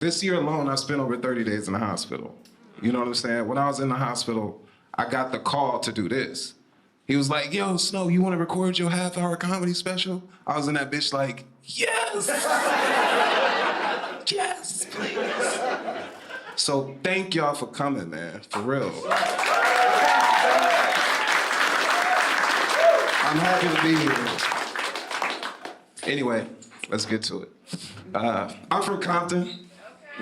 This year alone, I spent over 30 days in the hospital. You know what I'm saying? When I was in the hospital, I got the call to do this. He was like, yo, Snow, you want to record your half-hour comedy special? I was in that bitch like, yes! Yes, please. So thank y'all for coming, man, for real. I'm happy to be here. Anyway, let's get to it. I'm from Compton.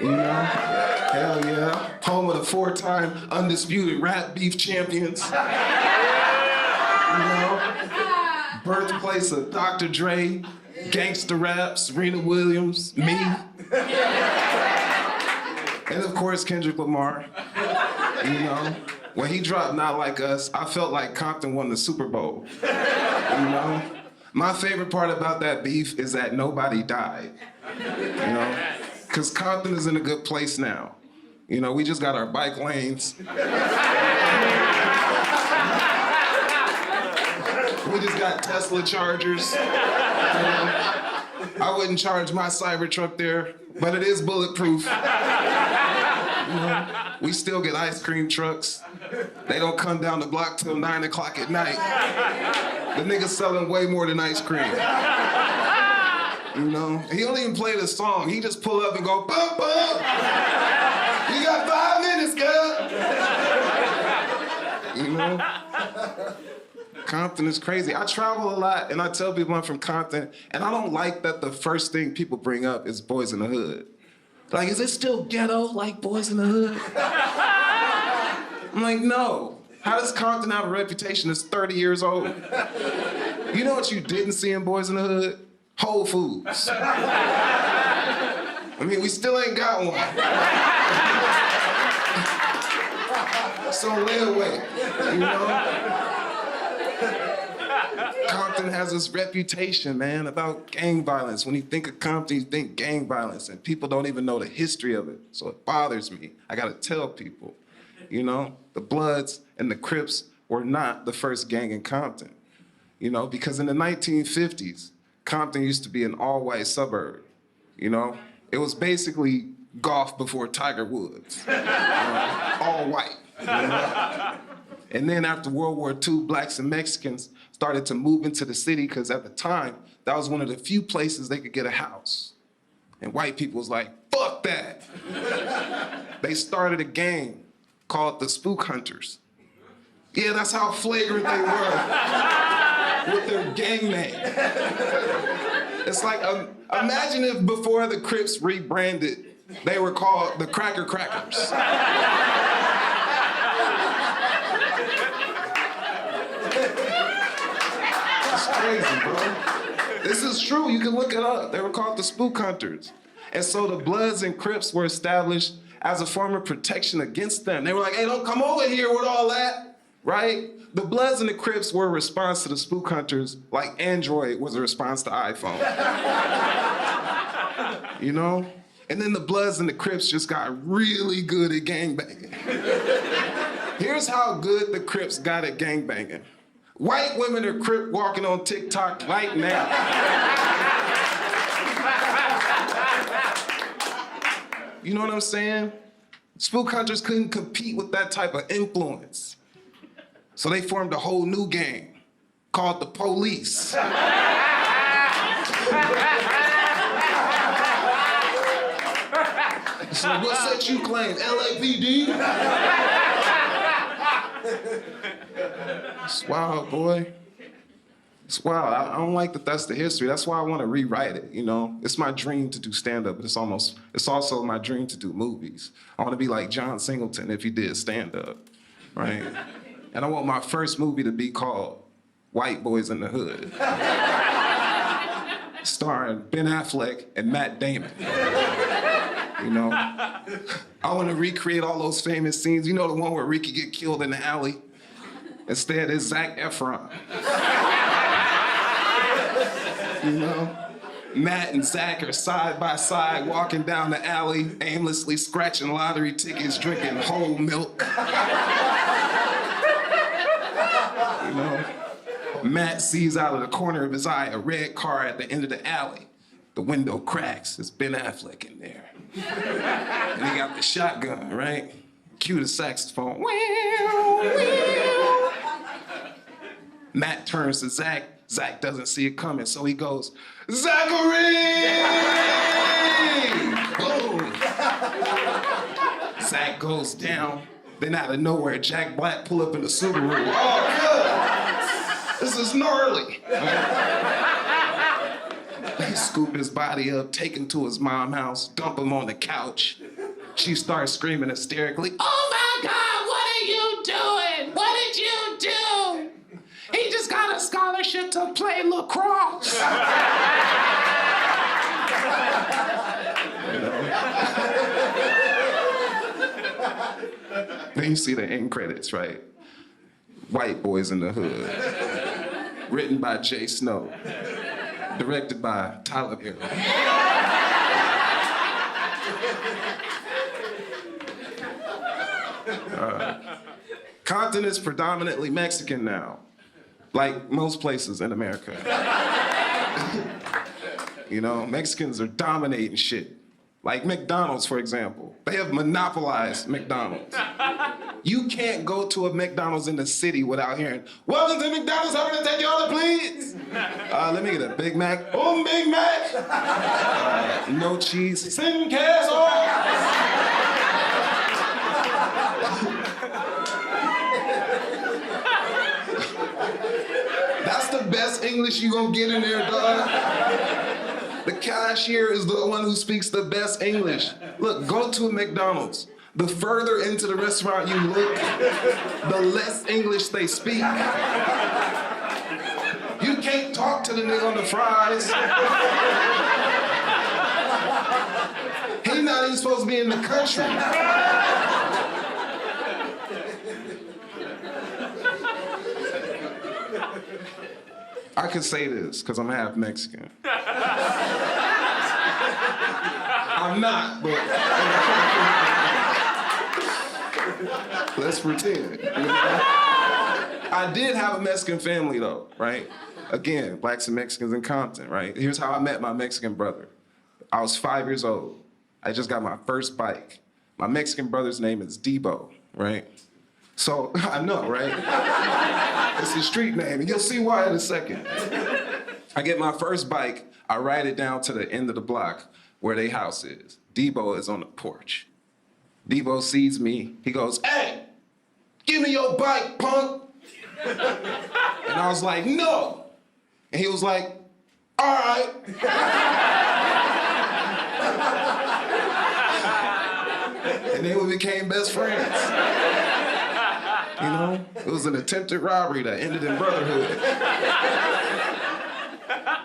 You know, hell yeah. Home of the 4-time undisputed rap beef champions. You know, birthplace of Dr. Dre, Gangsta Rap, Serena Williams, me. And of course, Kendrick Lamar. You know, when he dropped Not Like Us, I felt like Compton won the Super Bowl. You know, my favorite part about that beef is that nobody died. You know? Because Compton is in a good place now. You know, we just got our bike lanes. We just got Tesla chargers. You know, I wouldn't charge my Cybertruck there, but it is bulletproof. You know, we still get ice cream trucks. They don't come down the block till 9 o'clock at night. The niggas selling way more than ice cream. You know, he don't even play the song. He just pull up and go, bum, bum. You got 5 minutes, girl. You know? Compton is crazy. I travel a lot, and I tell people I'm from Compton, and I don't like that the first thing people bring up is Boyz in the Hood. Like, is it still ghetto like Boyz in the Hood? I'm like, no. How does Compton have a reputation that's 30 years old? You know what you didn't see in Boyz in the Hood? Whole Foods. I mean, we still ain't got one. So lay away, you know? Compton has this reputation, man, about gang violence. When you think of Compton, you think gang violence, and people don't even know the history of it. So it bothers me. I gotta tell people, you know, the Bloods and the Crips were not the first gang in Compton, you know, because in the 1950s, Compton used to be an all-white suburb, you know? It was basically golf before Tiger Woods, all white. You know? And then after World War II, blacks and Mexicans started to move into the city because at the time, that was one of the few places they could get a house. And white people was like, fuck that. They started a gang called the Spook Hunters. Yeah, that's how flagrant they were with their gang name. It's like, imagine if before the Crips rebranded, they were called the Cracker Crackers. It's crazy, bro. This is true, you can look it up. They were called the Spook Hunters. And so the Bloods and Crips were established as a form of protection against them. They were like, hey, don't come over here with all that, right? The Bloods and the Crips were a response to the Spook Hunters like Android was a response to iPhone. You know? And then the Bloods and the Crips just got really good at gangbanging. Here's how good the Crips got at gangbanging. White women are Crip walking on TikTok right now. You know what I'm saying? Spook Hunters couldn't compete with that type of influence. So they formed a whole new gang called the Police. So what set you claim? LAPD? It's wild, boy. It's wild. I don't like that that's the history. That's why I want to rewrite it, you know? It's my dream to do stand-up, but it's also my dream to do movies. I want to be like John Singleton if he did stand-up, right? And I want my first movie to be called White Boyz in the Hood. Starring Ben Affleck and Matt Damon. You know? I want to recreate all those famous scenes. You know the one where Ricky get killed in the alley? Instead, it's Zac Efron. You know? Matt and Zach are side by side walking down the alley, aimlessly scratching lottery tickets, drinking whole milk. You know? Matt sees out of the corner of his eye a red car at the end of the alley. The window cracks. It's Ben Affleck in there. And he got the shotgun, right? Cue the saxophone. Matt turns to Zach. Zach doesn't see it coming, so he goes, Zachary! Boom! Zach goes down. Then out of nowhere, Jack Black pull up in the Subaru. Oh, good! This is gnarly. He scoop his body up, take him to his mom's house, dump him on the couch. She starts screaming hysterically, oh my God, what are you doing? What did you do? He just got a scholarship to play lacrosse. Then you see the end credits, right? White Boys in the Hood. Written by Jay Snow. Directed by Tyler Perry. Compton is predominantly Mexican now, like most places in America. You know, Mexicans are dominating shit. Like McDonald's, for example. They have monopolized McDonald's. You can't go to a McDonald's in the city without hearing, welcome to McDonald's, I'm gonna take your order, please. Let me get a Big Mac. Oh, Big Mac. No cheese. Sin queso. That's the best English you gonna get in there, dog. The cashier is the one who speaks the best English. Look, go to a McDonald's. The further into the restaurant you look, the less English they speak. You can't talk to the nigga on the fries. He's not even supposed to be in the country. I could say this, because I'm half Mexican. I'm not, but let's pretend. You know? I did have a Mexican family though, right? Again, blacks and Mexicans in Compton, right? Here's how I met my Mexican brother. I was 5 years old. I just got my first bike. My Mexican brother's name is Debo, right? So, I know, right? It's his street name, and you'll see why in a second. I get my first bike, I ride it down to the end of the block where their house is. Debo is on the porch. Debo sees me, he goes, hey, give me your bike, punk. And I was like, no. And he was like, all right. And then we became best friends. You know, it was an attempted robbery that ended in brotherhood.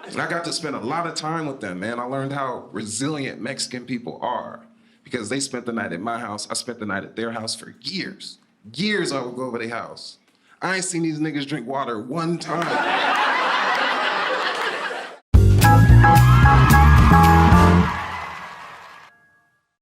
And I got to spend a lot of time with them, man. I learned how resilient Mexican people are because they spent the night at my house. I spent the night at their house for years. Years I would go over their house. I ain't seen these niggas drink water one time.